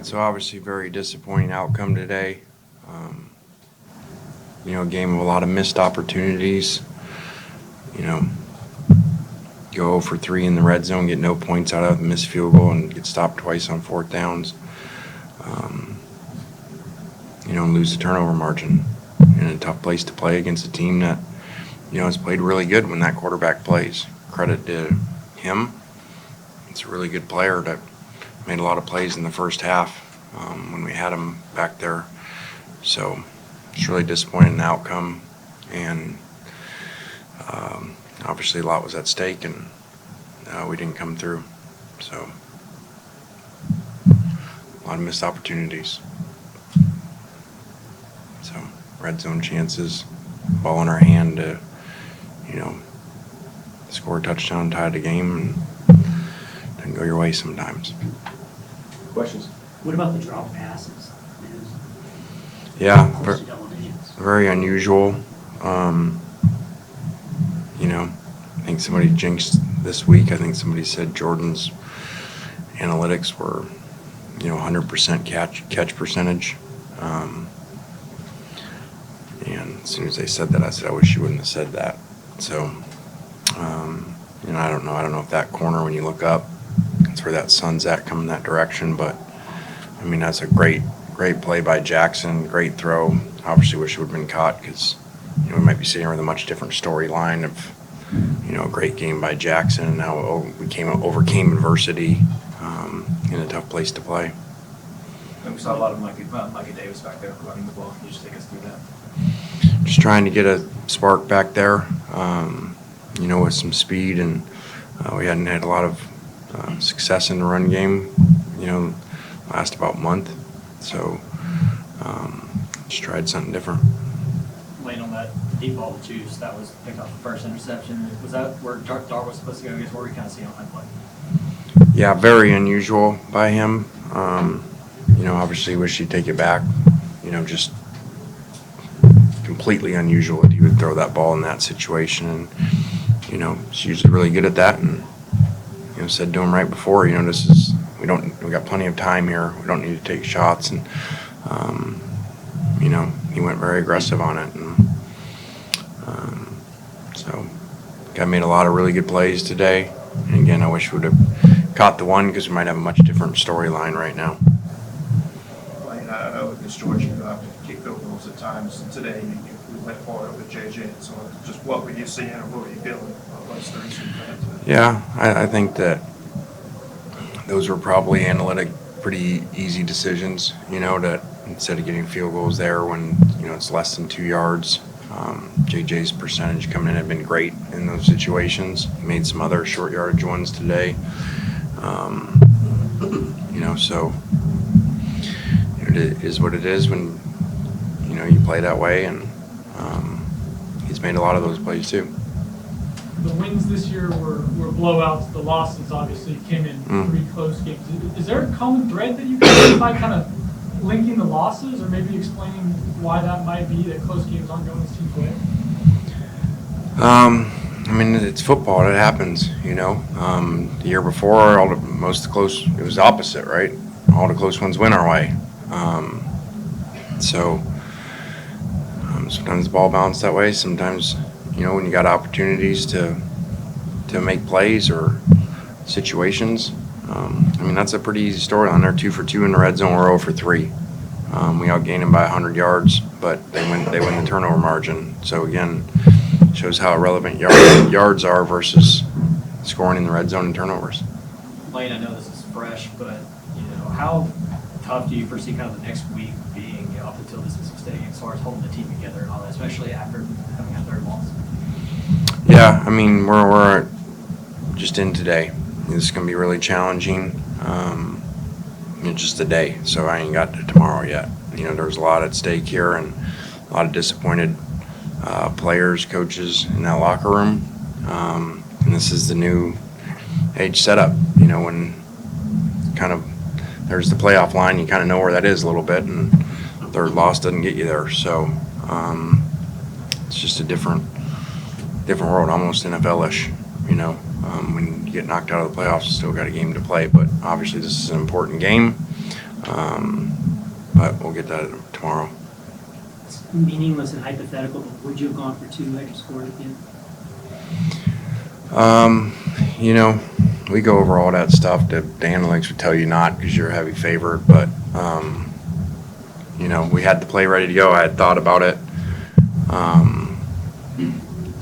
right, so obviously very disappointing outcome today. A game of a lot of missed opportunities. Go 0 for 3 in the red zone, get no points out of the missed field goal, and get stopped twice on fourth downs. And lose the turnover margin in a tough place to play against a team that, has played really good when that quarterback plays. Credit to him. It's a really good player that made a lot of plays in the first half when we had him back there. So it's really disappointing the outcome, and obviously a lot was at stake, and we didn't come through. So a lot of missed opportunities. So red zone chances, ball in our hand to, score a touchdown, tie the game, and doesn't go your way sometimes. Questions? What about the drop passes? Yeah, very unusual. I think somebody jinxed this week. I think somebody said Jordan's analytics were, 100% catch percentage. And as soon as they said that, I said, I wish you wouldn't have said that. So, I don't know. I don't know if that corner, when you look up, that's where that sun's at coming that direction. But, that's a great play by Jackson, great throw. Obviously wish it would have been caught because, we might be sitting here with a much different storyline of, a great game by Jackson. And now we overcame adversity in a tough place to play. And we saw a lot of Mikey Davis back there running the ball. Can you just take us through that? Just trying to get a spark back there, with some speed, and we hadn't had a lot of success in the run game, last about month. So just tried something different. Lane on that deep ball with juice, that was picked off the first interception. Was that where Dart was supposed to go? I guess what were you kind of seeing on that play? Yeah, very unusual by him. Obviously wish he'd take it back. Just completely unusual that he would throw that ball in that situation. And, he's usually really good at that. And, said to him right before, we got plenty of time here. We don't need to take shots. And, he went very aggressive on it. And so guy made a lot of really good plays today. And again, I wish we would have caught the one because we might have a much different storyline right now. I know against Georgia, you have to kick field goals at times. Today, we went for it with JJ. So just what were you seeing or what were you feeling? Yeah, I think that those were probably pretty easy decisions, that instead of getting field goals there when, it's less than 2 yards. JJ's percentage coming in had been great in those situations. He made some other short yardage ones today. So it is what it is when, you play that way, and he's made a lot of those plays too. The wins this year were blowouts. The losses obviously came in pretty close games. Is there a common thread that you can see by kind of linking the losses, or maybe explaining why that might be, that close games aren't going this team's way? It's football. It happens, The year before, it was opposite, right? All the close ones win our way. Sometimes the ball bounced that way. Sometimes, when you got opportunities to make plays or situations. That's a pretty easy storyline. They're 2 for 2 in the red zone. We're 0 for 3. We outgained them by 100 yards, but they win the turnover margin. So again, shows how irrelevant yards are versus scoring in the red zone and turnovers. Lane, I know this is fresh, but how tough do you foresee kind of the next week being up until this mistake as far as holding the team together and all that, especially after having a third loss? Yeah, we're just in today. This is going to be really challenging. Just a day, so I ain't got to tomorrow yet. There's a lot at stake here, and a lot of disappointed players, coaches in that locker room. And this is the new age setup. When kind of there's the playoff line, you kind of know where that is a little bit, and third loss doesn't get you there. So it's just a different world, almost NFL-ish. When you get knocked out of the playoffs, you still got a game to play. But obviously, this is an important game. But we'll get that tomorrow. It's meaningless and hypothetical, but would you have gone for 2 extra scores at the end? You know, we go over all that stuff. The analytics would tell you not because you're a heavy favorite, but, you know, we had the play ready to go. I had thought about it.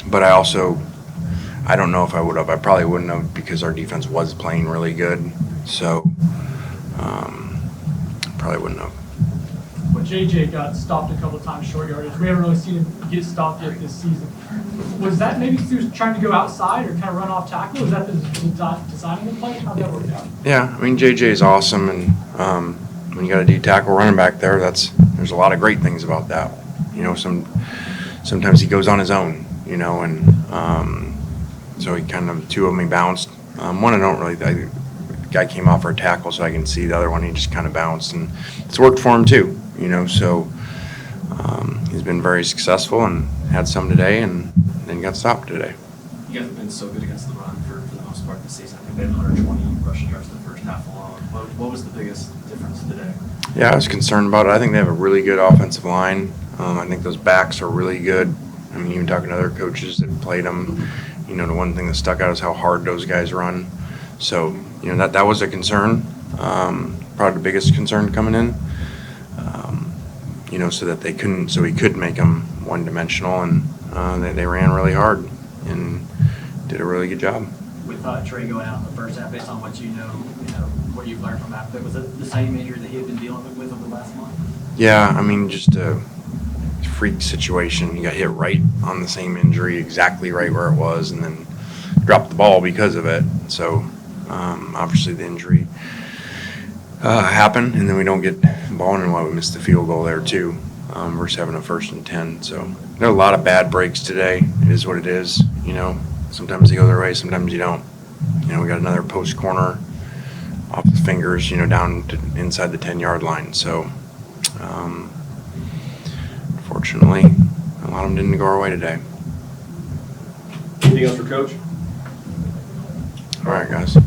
But I don't know if I would have. I probably wouldn't have because our defense was playing really good. So, probably wouldn't have. When JJ got stopped a couple of times short yardage, we haven't really seen him get stopped yet this season. Was that maybe he was trying to go outside or kind of run off tackle? Was that the design of the play? How'd that work out? Yeah, I mean, JJ is awesome, and when you got a D tackle running back there, there's a lot of great things about that. You know, sometimes he goes on his own, you know, and so he kind of, 2 of them he bounced. One I don't really, the guy came off for a tackle, so I can see. The other one he just kind of bounced, and it's worked for him too, you know, so he's been very successful and had some today and then got stopped today. You guys have been so good against the run for the most part this season. I think they had 120 rushing yards in the first half alone. What was the biggest difference today? Yeah, I was concerned about it. I think they have a really good offensive line. I think those backs are really good. I mean, even talking to other coaches that played them, you know, the one thing that stuck out is how hard those guys run. So, you know, that was a concern, probably the biggest concern coming in. You know, so we could make them one-dimensional, and they ran really hard and did a really good job. With Trey going out in the first half, based on what you know, what you've learned from that, was it the same injury that he had been dealing with over the last month? Yeah, I mean, just a freak situation. He got hit right on the same injury, exactly right where it was, and then dropped the ball because of it. So, obviously the injury happened, and then we don't get the ball, and we missed the field goal there too, versus having a 1st and 10. So there are a lot of bad breaks today. It is what it is, you know. Sometimes they go their way, sometimes you don't. You know, we got another post corner off the fingers, you know, down to inside the 10-yard line. So, unfortunately, a lot of them didn't go our way today. Anything else for Coach? All right, guys.